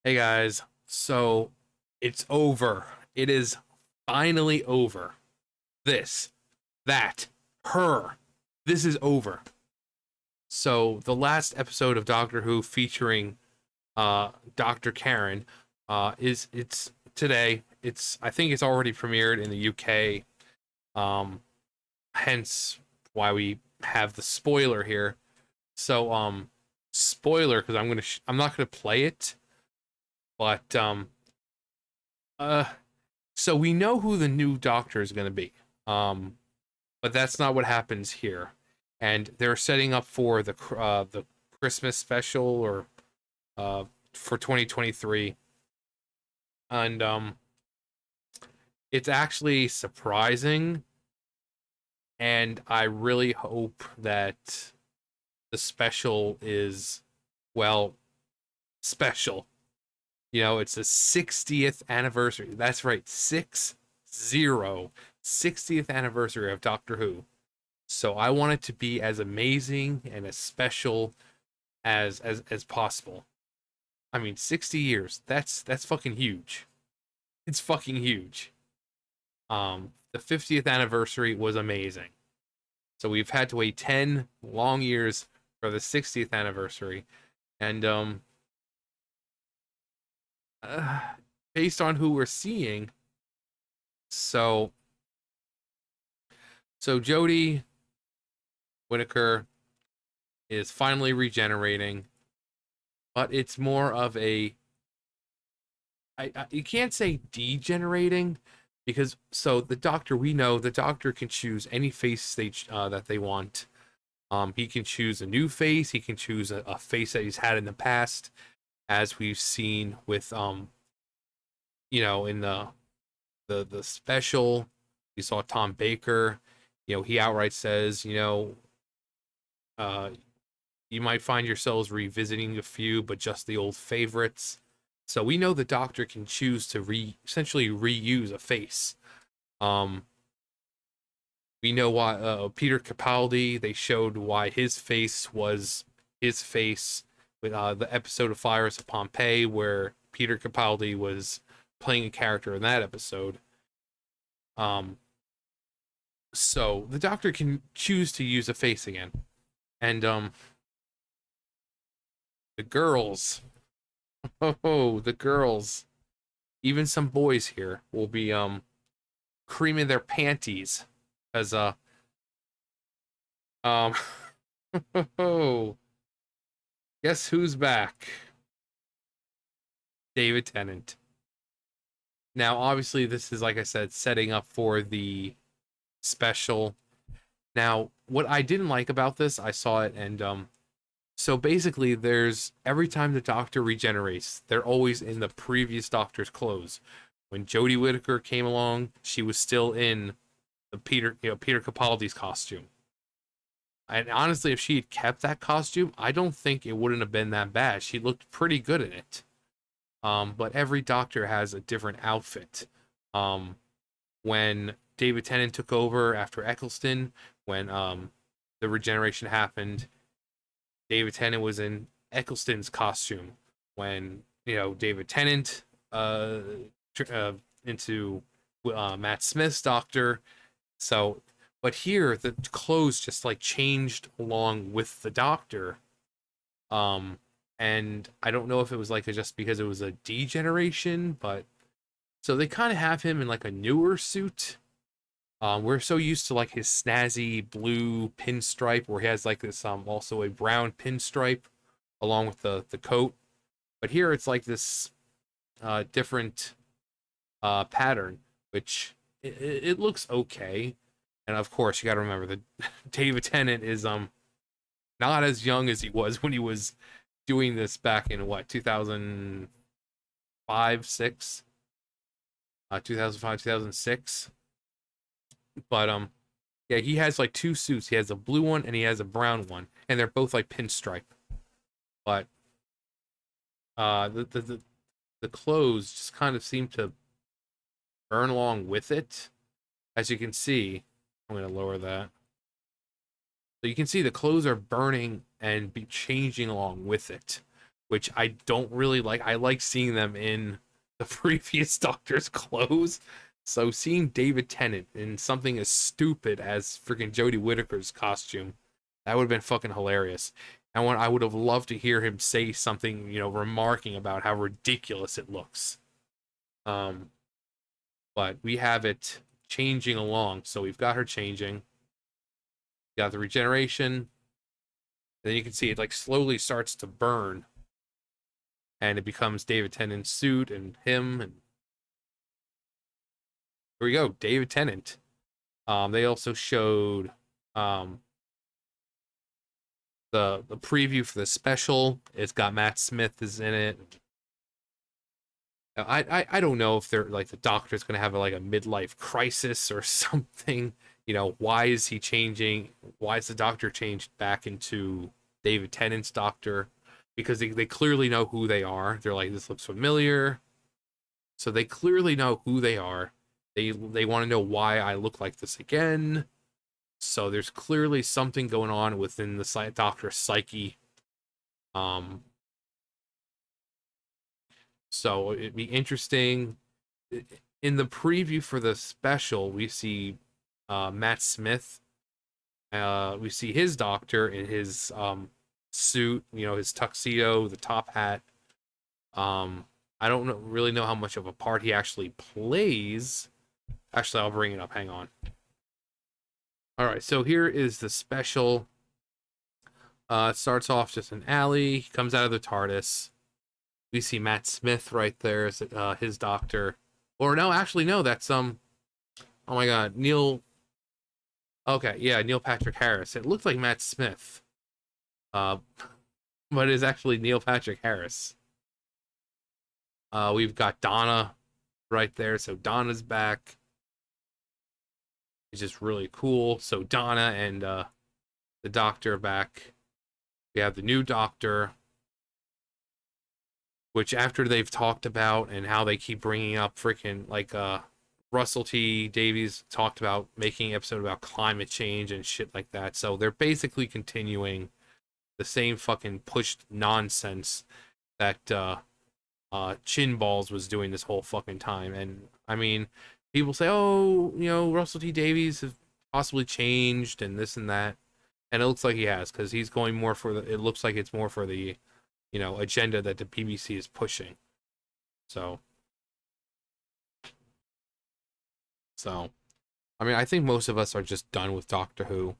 Hey guys, so it's over. It is finally over. This, that, her. This is over. So the last episode of Doctor Who featuring Dr. Karen is it's today. It's I think it's already premiered in the UK. Um hence why we have the spoiler here. So spoiler because I'm not going to play it, but uh so we know who the new doctor is going to be. Um, but that's not what happens here. And they're setting up for the Christmas special or uh for 2023, and it's actually surprising, and I really hope that the special is, well, special. You know, it's the 60th anniversary. That's right, 60th anniversary of Doctor Who. So I want it to be as amazing and as special as possible. I mean, 60 years. That's fucking huge. It's fucking huge. The 50th anniversary was amazing. So we've had to wait 10 long years for the 60th anniversary, and uh, based on who we're seeing, so Jodie Whittaker is finally regenerating, but it's more of a you can't say degenerating, because so the doctor, we know the doctor can choose any face stage that they want. He can choose a new face. He can choose a face that he's had in the past, as we've seen with in the special, we saw Tom Baker. He outright says, uh, you might find yourselves revisiting a few, but just the old favorites. So we know the doctor can choose to essentially reuse a face. Um, we know why Peter Capaldi, they showed why his face was his face with the episode of Fires of Pompeii, where Peter Capaldi was playing a character in that episode. Um, so the doctor can choose to use a face again. And the girls, the girls, even some boys here will be creaming their panties as um guess who's back? David Tennant. Now, obviously, this is, like I said, setting up for the special. Now, what I didn't like about this, I saw it, and so basically, there's every time the Doctor regenerates, they're always in the previous Doctor's clothes. When Jodie Whittaker came along, she was still in the Peter Capaldi's costume. And honestly, if she had kept that costume, I don't think it wouldn't have been that bad. She looked pretty good in it. But every Doctor has a different outfit. Um, when David Tennant took over after Eccleston, when the regeneration happened, David Tennant was in Eccleston's costume. When David Tennant into Matt Smith's Doctor. So, but here the clothes just like changed along with the Doctor. Um, and I don't know if it was like just because it was a degeneration, but so they kind of have him in like a newer suit. We're so used to like his snazzy blue pinstripe, where he has like this also a brown pinstripe along with the coat. But here it's like this different pattern, which it looks okay. And of course, you got to remember that David Tennant is not as young as he was when he was doing this back in what, 2005, 6, 2005, 2006. But yeah, he has like two suits. He has a blue one and he has a brown one, and they're both like pinstripe. But the clothes just kind of seem to burn along with it. As you can see, I'm going to lower that. So you can see the clothes are burning and be changing along with it. which I don't really like. I like seeing them in the previous Doctor's clothes. So seeing David Tennant in something as stupid as freaking Jodie Whittaker's costume, that would have been fucking hilarious. And when I would have loved to hear him say something, remarking about how ridiculous it looks. Um, but we have it changing along. So we've got her changing. Got the regeneration. Then you can see it like slowly starts to burn. And it becomes David Tennant's suit and him. And here we go, David Tennant. They also showed the preview for the special. It's got Matt Smith is in it. I don't know if they're like the Doctor's gonna have like a midlife crisis or something. Why is he changing? Why is the Doctor changed back into David Tennant's Doctor? Because they clearly know who they are. They're like, this looks familiar. So they clearly know who they are. They want to know why I look like this again. So there's clearly something going on within the Doctor's psyche. So it'd be interesting. In the preview for the special, we see Matt Smith. We see his Doctor in his suit, his tuxedo, the top hat. I don't really know how much of a part he actually plays. Actually, I'll bring it up. Hang on. All right, so here is the special. It starts off just an alley. He comes out of the TARDIS. We see Matt Smith right there as his Doctor. Or no, actually no, that's oh my God, Neil. Okay, yeah, Neil Patrick Harris. It looks like Matt Smith, but it's actually Neil Patrick Harris. We've got Donna right there, so Donna's back. It's just really cool. So Donna and the Doctor are back. We have the new Doctor, which after they've talked about and how they keep bringing up freaking like Russell T Davies talked about making an episode about climate change and shit like that. So they're basically continuing the same fucking pushed nonsense that Chin Balls was doing this whole fucking time. And I mean, people say, oh, Russell T Davies has possibly changed and this and that. And it looks like he has, because he's going more for it looks like it's more for the, agenda that the BBC is pushing. So, I mean, I think most of us are just done with Doctor Who.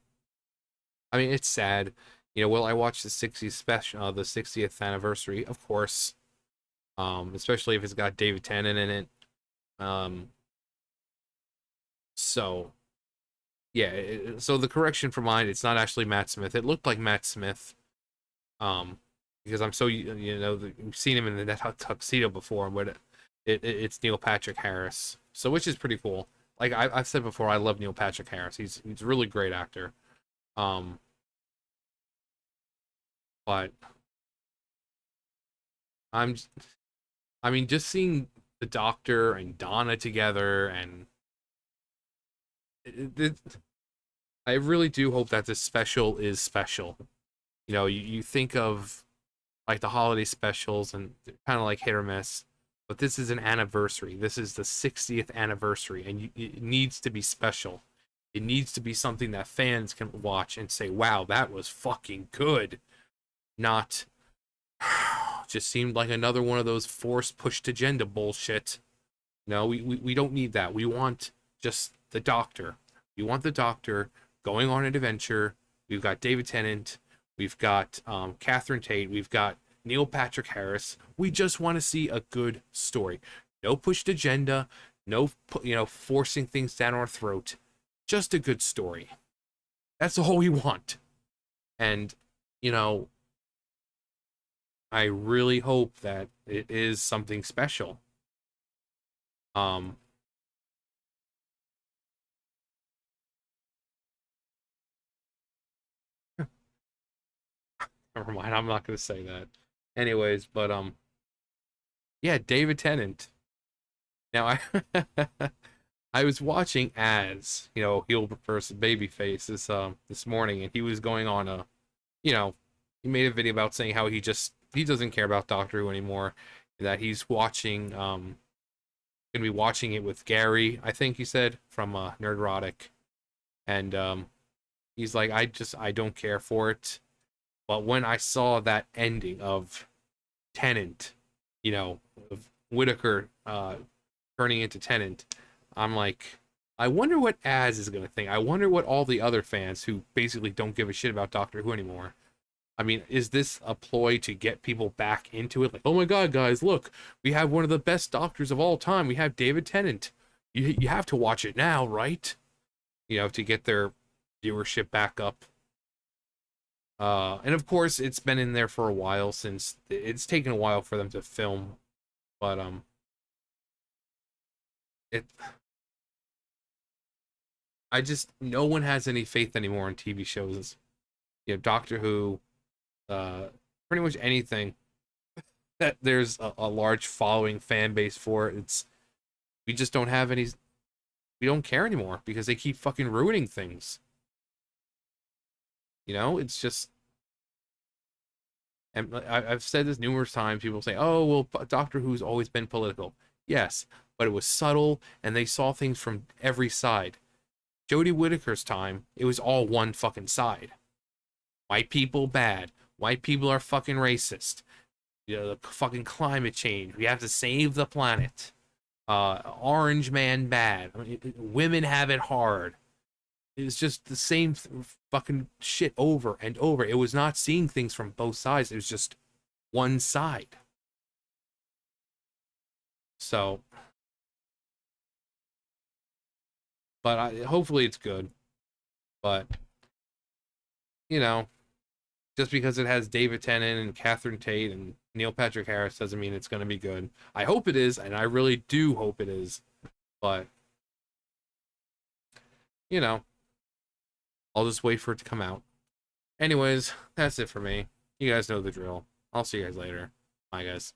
I mean, it's sad. Will I watch the 60th special, the 60th anniversary? Of course. Especially if it's got David Tennant in it. So, yeah. So the correction for mine, it's not actually Matt Smith. It looked like Matt Smith. Because I'm so we've seen him in that tuxedo before, but it's Neil Patrick Harris. So which is pretty cool. Like I've said before, I love Neil Patrick Harris. He's a really great actor. But I mean, just seeing the Doctor and Donna together, and I really do hope that this special is special. You think of like the holiday specials, and they're kind of like hit or miss. But this is an anniversary. This is the 60th anniversary, and it needs to be special. It needs to be something that fans can watch and say, wow, that was fucking good. Not just seemed like another one of those forced pushed agenda bullshit. No, we don't need that. We want just the Doctor. We want the Doctor going on an adventure. We've got David Tennant. We've got Catherine Tate. We've got Neil Patrick Harris. We just want to see a good story. No pushed agenda. No, forcing things down our throat. Just a good story. That's all we want. And, I really hope that it is something special. Never mind, I'm not gonna say that. Anyways, but yeah, David Tennant. Now I was watching heel versus babyface this morning, and he was going on he made a video about saying how he just he doesn't care about Doctor Who anymore. That he's watching gonna be watching it with Gary, I think he said, from Nerdrotic, and he's like, I don't care for it. But when I saw that ending of Tennant, you know, of Whitaker turning into Tennant, I'm like, I wonder what Az is gonna think. I wonder what all the other fans who basically don't give a shit about Doctor Who anymore. I mean, is this a ploy to get people back into it? Like, oh my god, guys, look, we have one of the best doctors of all time. We have David Tennant. You have to watch it now, right? You know, to get their viewership back up. And of course, it's been in there for a while, since it's taken a while for them to film, but it I just, no one has any faith anymore in TV shows. You know, Doctor Who, uh, pretty much anything that there's a large following fan base for. We just don't have any. We don't care anymore because they keep fucking ruining things. You know, it's just. And I've said this numerous times. People say, "Oh, well, Doctor Who's always been political." Yes, but it was subtle, and they saw things from every side. Jodie Whittaker's time, it was all one fucking side. White people bad. White people are fucking racist. You know, the fucking climate change. We have to save the planet. Orange man bad. I mean, women have it hard. It's just the same fucking shit over and over. It was not seeing things from both sides. It was just one side. So, but hopefully it's good. But you know, just because it has David Tennant and Catherine Tate and Neil Patrick Harris doesn't mean it's going to be good. I hope it is, and I really do hope it is. But you know, I'll just wait for it to come out. Anyways, that's it for me. You guys know the drill. I'll see you guys later. Bye, guys.